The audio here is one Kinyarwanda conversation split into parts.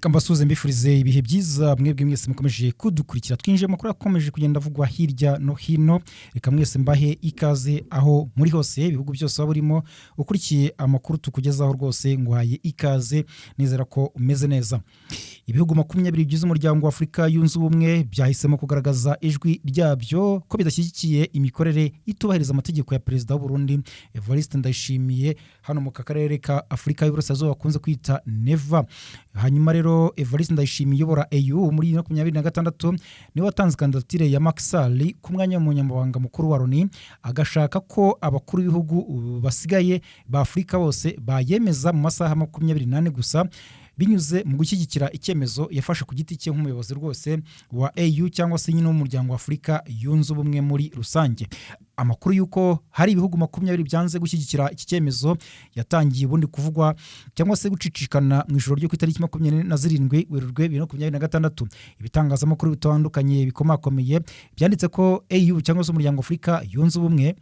Kambasuze mbifurize ibihe byiza mwebwe mwese mukomeje kudukurikira twinjiye makuru akomeje kugenda avugwa hirya no hino. Reka mwese mbahe ikaze aho muri hose ibihugu byose burimo ukurikiye amakuru tukugezaho rwose ngwaye ikaze nizera ko umeze neza. Ibihugu 20 bigize umuryango wa Afrika yunze ubumwe byahisemo kugaragaza ijwi ryabyo ko bidashyigikiye imikorere itubahiriza amategeko ya Perezida w'u Burundi Evariste Ndayishimiye hano mu karere ka Afrika y'Uburasirazuba bakunze kwita NEVA. Hanyuma rero Evariste Ndayishimiye yobora EU muri 2026 ni watanze kandidatire ya Macky Sall ku mwanya w'umunyamabanga mukuru wa Loni, agashaka ko abakuru b'ibihugu basigaye ba Afrika bose bayemeza mu masaha 28 gusa binyuze mu gushyigikira icyemezo yafashe ku giti cye nk'umuyobozi rwose wa EU cyangwa se nyine w'umuryango wa Afrika yunze ubumwe muri rusange. Amakuru yuko hari ibihugu 20 byanze gushyigikira iki cyemezo yatangiye ubundi kuvugwa cyangwa se gucicikana mu ijoro ryo ku itariki 27 Werurwe 2026. Ibitangazamakuru bitandukanye bikomakomeye byanditse ko EU cyangwa se umuryango wa Afrika yunze ubumwe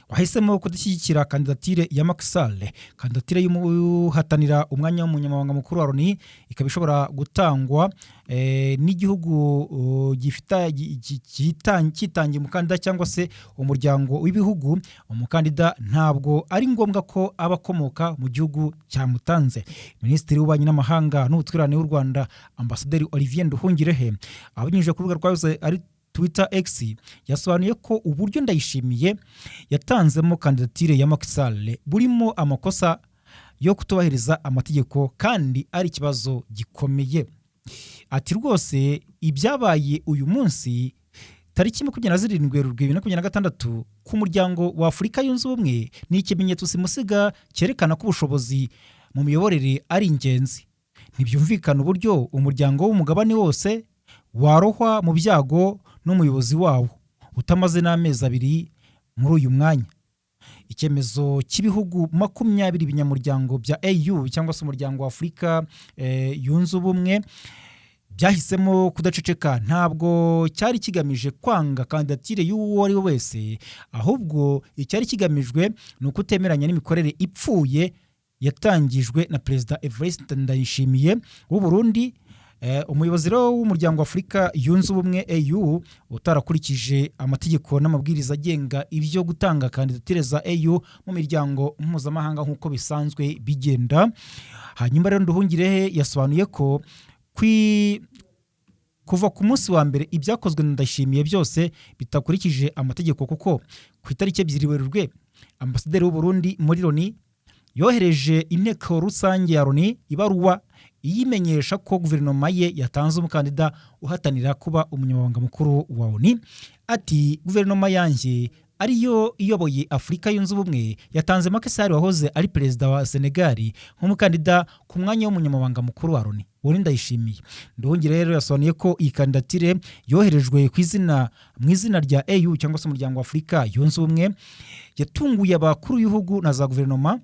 wahisemo kudashyigikira kandidatire ya Macky Sall. Kandidatire y'umuhatanira umwanya w'umunyamabanga mukuru wa Loni ikaba ishobora gutangwa n'igihugu kitangiye umukandida cyangwa se umuryango w'ibihugu. Umukandida ntabwo ari ngombwa ko abakomoka mu gihugu cyamutanze. Minisitiri w'ububanyi n'amahanga n'ubutwererane w'u Rwanda Ambasaderi Olivier Nduhungirehe abinyujije ku rubuga rwayo ari Twitter X yasobanuye ko uburyo Ndayishimiye yatanzemo kandidatire ya Macky Sall burimo amakosa yo kutubahiriza amategeko kandi ari ikibazo gikomeye. Ati rwose ibyabaye uyu munsi tariki 27 Werurwe 2026 ku muryango wa Afrika yunze ubumwe ni ikimenyetso simusiga cyerekana ko ubushobozi mu miyoborere ari ingenzi. Ntibyumvikana uburyo umuryango w'umugabane wose warohwa mu byago n'umuyobozi wawo utamaze n'amezi 2 muri uyu mwanya. Icyemezo cy'ibihugu 20 binyamuryango bya EU cyangwa se umuryango wa Afrika yunze ubumwe byahisemo kudaceceka ntabwo cyari kigamije kwanga kandidatire y'uwo ari we wese, ahubwo icyari kigamijwe ni ukutemeranya n'imikorere ipfuye yatangijwe na Perezida Evariste Ndayishimiye w'u Burundi. Umuyobozi w'umuryango wa Afrika yunze ubumwe EU utarakurikije amategeko n'amabwiriza agenga ibyo gutanga kandidatire za EU mu miryango mpuzamahanga nk'uko bisanzwe bigenda. Hanyuma rero Nduhungirehe yasobanuye ko kuva ku munsi wa mbere ibyakozwe na Ndayishimiye byose bitakurikije amategeko, kuko ku itariki 2 Werurwe Ambasaderi w'u Burundi muri Loni yohereje inteko rusange ya Loni ibaruwa yimenyesha ko guverinoma ye yatanze umukandida uhatanira kuba umunyamabanga mukuru wa Loni. Ati guverinoma yanjye ariyo iyoboye Afrika yunze ubumwe yatanze Macky Sall wahoze ari perezida wa Senegal nk'umukandida ku mwanya w'umunyamabanga mukuru wa Loni. Uwo Ndayishimiye Nduhungirehe rero yasobanuye ko iyi kandidatire yoherejwe mu izina rya EU cyangwa se umuryango wa Afrika yunze ubumwe yatunguye abakuru b'ibihugu na za guverinoma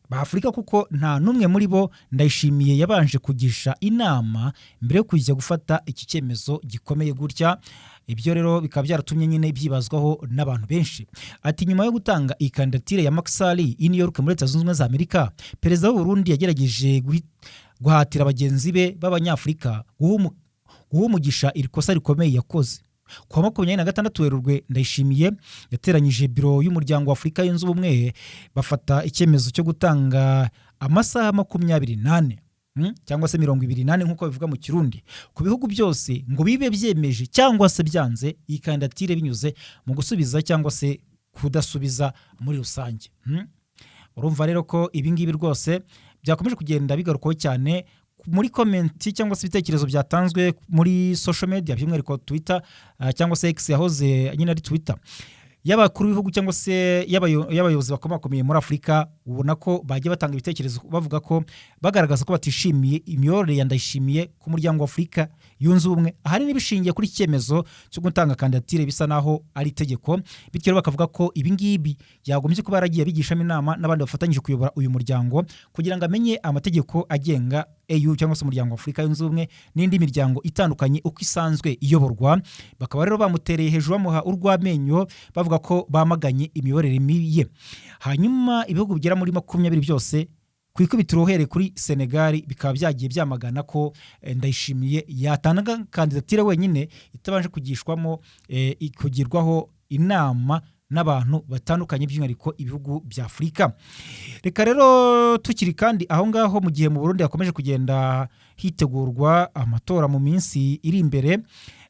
ba Afrika, kuko nta numwe muri bo Ndayishimiye yabanje kugisha inama mbere yo kujya gufata iki cyemezo gikomeye gutya. Ibyo rero bikaba byaratumye nyine byibazwaho n'abantu benshi. Ati nyuma yo gutanga iyi kandidatire ya Macky Sall i New York muri Leta Zunze Ubumwe za Amerika, Perezida w'u Burundi yagerageje guhatira bagenzi be b'abanyafrika guha umugisha iri kosa rikomeye yakoze. Ku wa 26 Werurwe Ndayishimiye yateranyije biro y'umuryango wa Afrika yunze ubumwe bafata icyemezo cyo gutanga amasaha 28 cyangwa se 28 nk'uko bivuga mu Kirundi ku bihugu byose ngo bibe byemeje cyangwa se byanze iyi kandidatire binyuze mu gusubiza cyangwa se kudasubiza muri rusange. Urumva rero ko ibi ngibi rwose byakomeje kugenda bigarukaho cyane muri komenti cyangwa se ibitekerezo byatanzwe muri social media by'umwihariko Twitter cyangwa se X yahoze nyine ari Twitter y'abakuru b'ibihugu cyangwa se y'abayobozi bakomakomeye muri Afrika. Ubona ko bagiye batanga ibitekerezo bavuga ko bagaragaza ko batishimiye imiyoborere ya Ndayishimiye ku muryango wa Afrika yunze ubumwe, ahari n'ibishingiye kuri icyemezo cyo gutanga kandidatire bisa naho ari itegeko. Bityo rero bakavuga ko ibi ngibi yagombye kuba yaragiye bigishamo inama n'abandi bafatanyije kuyobora uyu muryango kugira ngo amenye amategeko agenga EU cyangwa se umuryango wa Afrika yunze ubumwe n'indi miryango itandukanye uko isanzwe iyoborwa. Bakaba rero bamutereye hejuru bamuha urw'amenyo bavuga ko bamaganye imiyoborere mibi ye. Hanyuma ibihugu bigera muri 20 byose ku ikubitiro uhereye kuri Senegal bikaba byagiye byamagana ko Ndayishimiye yatanga kandidatire wenyine itabanje kugishwamo kugirwaho inama n'abantu batandukanye by'umwihariko ibihugu bya Afurika. Reka rero tukiri kandi aho ngaho mu gihe mu Burundi hakomeje kugenda hitegurwa amatora mu minsi iri imbere,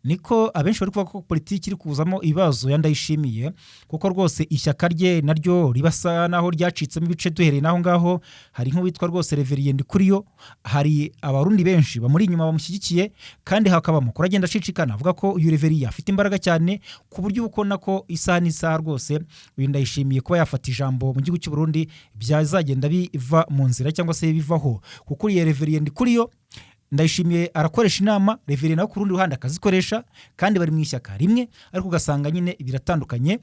niko abenshi bari kuvuga ko politiki iri kuzamo ibibazo ya Ndayishimiye, kuko rwose ishyaka rye naryo ribasa naho ryacitsemo ibice. Duhereye naho ngaho hari nk'uwitwa rwose Reverien Ndikuriyo, hari abarundi benshi bamuri inyuma bamushyigikiye, kandi hakaba amakuru agenda acicikana avuga ko uyu Reverien afite imbaraga cyane ku buryo ubona ko isaha n'isaha rwose uyu Ndayishimiye kuba yafata ijambo mu gihugu cy'u Burundi byazagenda biva mu nzira cyangwa se bivaho, kuko uriye Reverien Ndikuriyo Ndayishimiye arakoresha inama, Reverien nawe ku rundi ruhande akazikoresha, kandi bari mu ishyaka rimwe ariko ugasanga nyine biratandukanye.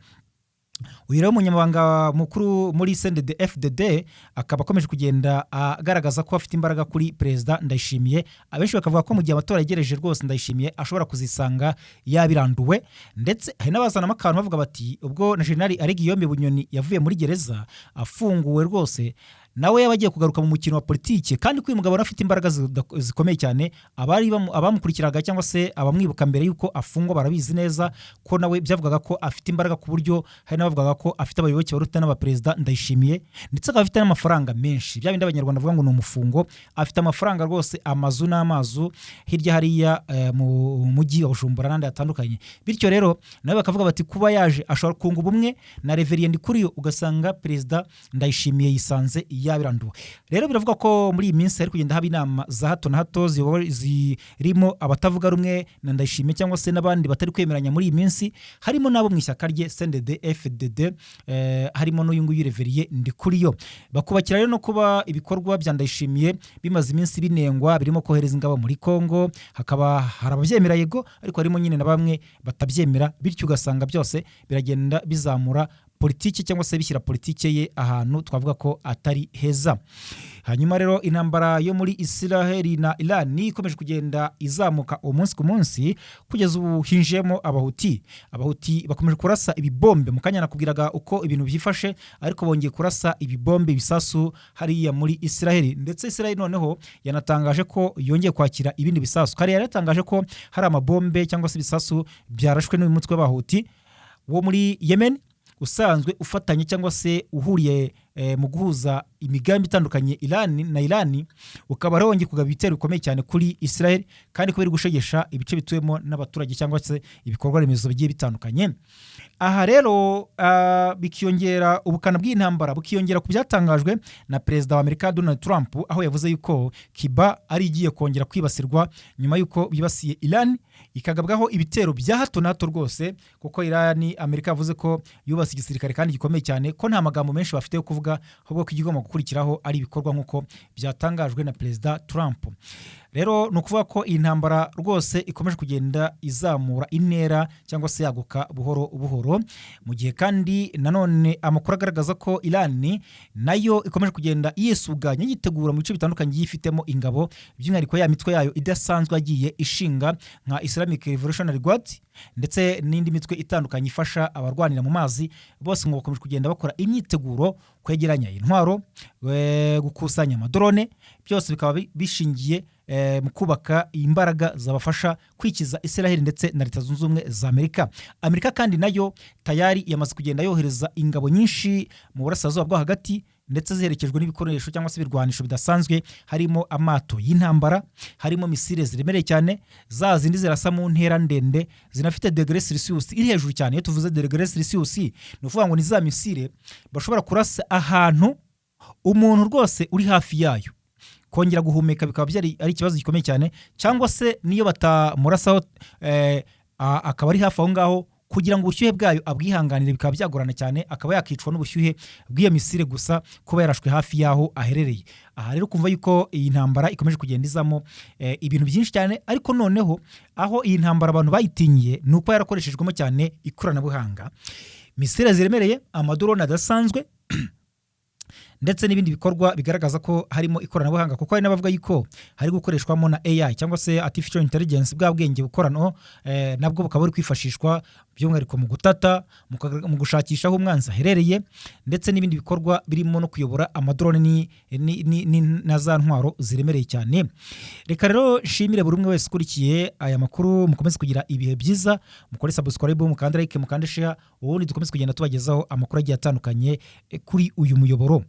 Uyu rero umunyamabanga mukuru muri CNDD-FDD akaba akomeje kugenda agaragaza ko afite imbaraga kuri Perezida Ndayishimiye. Abenshi bakavuga ko mu gihe amatora yegereje rwose Ndayishimiye ashobora kuzisanga yabiranduwe, ndetse hari n'abazanamo akantu bavuga bati ubwo na General Alegiyome Bunyoni yavuye muri gereza afunguwe rwose nawe yabagiye kugaruka mu mukino wa politike, kandi ko uyu mugabo afite imbaraga zikomeye cyane. Abamukurikiraga cyangwa se abamwibuka mbere yuko afungwa barabizi neza ko nawe byavugaga ko afite imbaraga, ku buryo hari n'abavugaga ko afite abayoboke baruta n'abaperezida Ndayishimiye, ndetse akaba afite n'amafaranga menshi. Bya bindi abanyarwanda bavuga ngo ni umufungo, afite amafaranga rwose, amazu n'amazu hirya hariya mu mujyi wa Bujumbura n'andi atandukanye. Bityo rero nawe bakavuga bati kuba yaje ashobora kunga ubumwe na Reverien Ndikuriyo, ugasanga Perezida Ndayishimiye yisanze yabiranduwe. Rero biravuga ko muri iyi minsi hari kugenda haba inama za hato na hato zirimo abatavuga rumwe na Ndayishimiye cyangwa se n'abandi batari kwemeranya muri iyi minsi, harimo nabo mu ishyaka rye CNDD-FDD, harimo n'uyu nguyu Reverien Ndikuriyo. Bakubakira rero no kuba ibikorwa bya Ndayishimiye bimaze iminsi binengwa, birimo kohereza ingabo muri Kongo, hakaba hari ababyemera yego, ariko harimo nyine na bamwe batabyemera, bityo ugasanga byose biragenda bizamura politiki cyangwa se bishyira politiki ye ahantu twavuga ko atari heza. Hanyuma rero intambara yo muri Israel na Iran ikomeje kugenda izamuka umunsi ku munsi, kugeza ubu hinjemo Abahuti bakomeje kurasa ibibombe. Mu kanya nakubwiraga uko ibintu byifashe, ariko bongeye kurasa ibibombe bisasu hariya muri Israel, ndetse Israel noneho yanatangaje ko yongeye kwakira ibindi bisasu. Kare yaratangaje ko hari amabombe cyangwa se ibisasu byarashwe n'uyu mutwe w'Abahuti wo muri Yemen usanzwe ufatanye cyangwa se uhuriye mu guhuza imigambi itandukanye Iran, ukaba rongeye kugaba ibitero bikomeye cyane kuri Israel, kandi kubera gushegesha ibice bituwemo n'abaturage cyangwa se ibikorwa remezo bigiye bitandukanye. Aha rero bikiyongera ubukana bw'intambara, bukiyongera ku byatangajwe na Perezida wa Amerika Donald Trump, aho yavuze yuko Cuba ari igiye kongera kwibasirwa nyuma yuko bibasiye Iran, ikagabwaho ibitero bya hato na hato rwose, kuko Iran Amerika yavuze ko yubase igisirikare kandi gikomeye cyane, ko nta magambo menshi bafite yo kuvuga, ahubwo ko igomba gukurikiraho ari ibikorwa nk'uko byatangajwe na Perezida Trump. Rero ni ukuvuga ko iyi ntambara rwose ikomeje kugenda izamura intera cyangwa se yaguka buhoro buhoro, mu gihe kandi nanone amakuru agaragaza ko Iran nayo ikomeje kugenda yisuganya yitegura mu bice bitandukanye yifitemo ingabo, by'umwihariko ya mitwe yayo idasanzwe yagiye ishinga nka Islamic Revolutionary Guard ndetse n'indi mitwe itandukanye ifasha abarwanira mu mazi. Bose ngo bakomeje kugenda bakora imyiteguro, kwegeranya intwaro, gukusanya amadrone, byose bikaba bishingiye mu kubaka imbaraga zabafasha kwikiza Israel ndetse na Leta Zunze Ubumwe za Amerika. Amerika kandi nayo tayari yamaze kugenda yohereza ingabo nyinshi mu burasirazuba bwo hagati, ndetse ziherekejwe n'ibikoresho cyangwa se ibirwanisho bidasanzwe, harimo amato y'intambara, harimo misile ziremereye cyane, za zindi zirasa mu ntera ndende, zinafite degré Celsius iri hejuru cyane. Iyo tuvuze degré Celsius ni ukuvuga ngo ni za misile bashobora kurasa ahantu umuntu rwose uri hafi yayo kongera guhumeka bikaba byari ari ikibazo gikomeye cyane, cyangwa se niyo batamurasaho akaba ari hafi aho ngaho, kugira ngo ubushyuhe bwayo abwihanganire bikaba byagorana cyane, akaba yakicwa n'ubushyuhe bw'iyo misile gusa kuba yarashwe hafi yaho aherereye. Aha rero kumva yuko iyi ntambara ikomeje kugenda izamo ibintu byinshi cyane, ariko noneho aho iyi ntambara abantu bayitinyiye ni uko yarakoreshejwemo cyane ikoranabuhanga, misile ziremereye, amadrone adasanzwe ndetse n'ibindi bikorwa bigaragaza ko harimo ikoranabuhanga, kuko hari n'abavuga yuko hari gukoreshwamo na AI cyangwa se artificial intelligence, bwa bwenge bukorano nabwo bukaba buri kwifashishwa by'umwihariko mu gutata, mu gushakisha aho umwanzi aherereye, ndetse n'ibindi bikorwa birimo no kuyobora amadrone na za ntwaro ziremereye cyane. Reka rero nshimire buri umwe wese ukurikiye aya makuru, mukomeze kugira ibihe byiza, mukore subscribe, mukande like, mukande share, ubundi dukomeze kugenda tubagezaho amakuru agiye atandukanye kuri uyu muyoboro.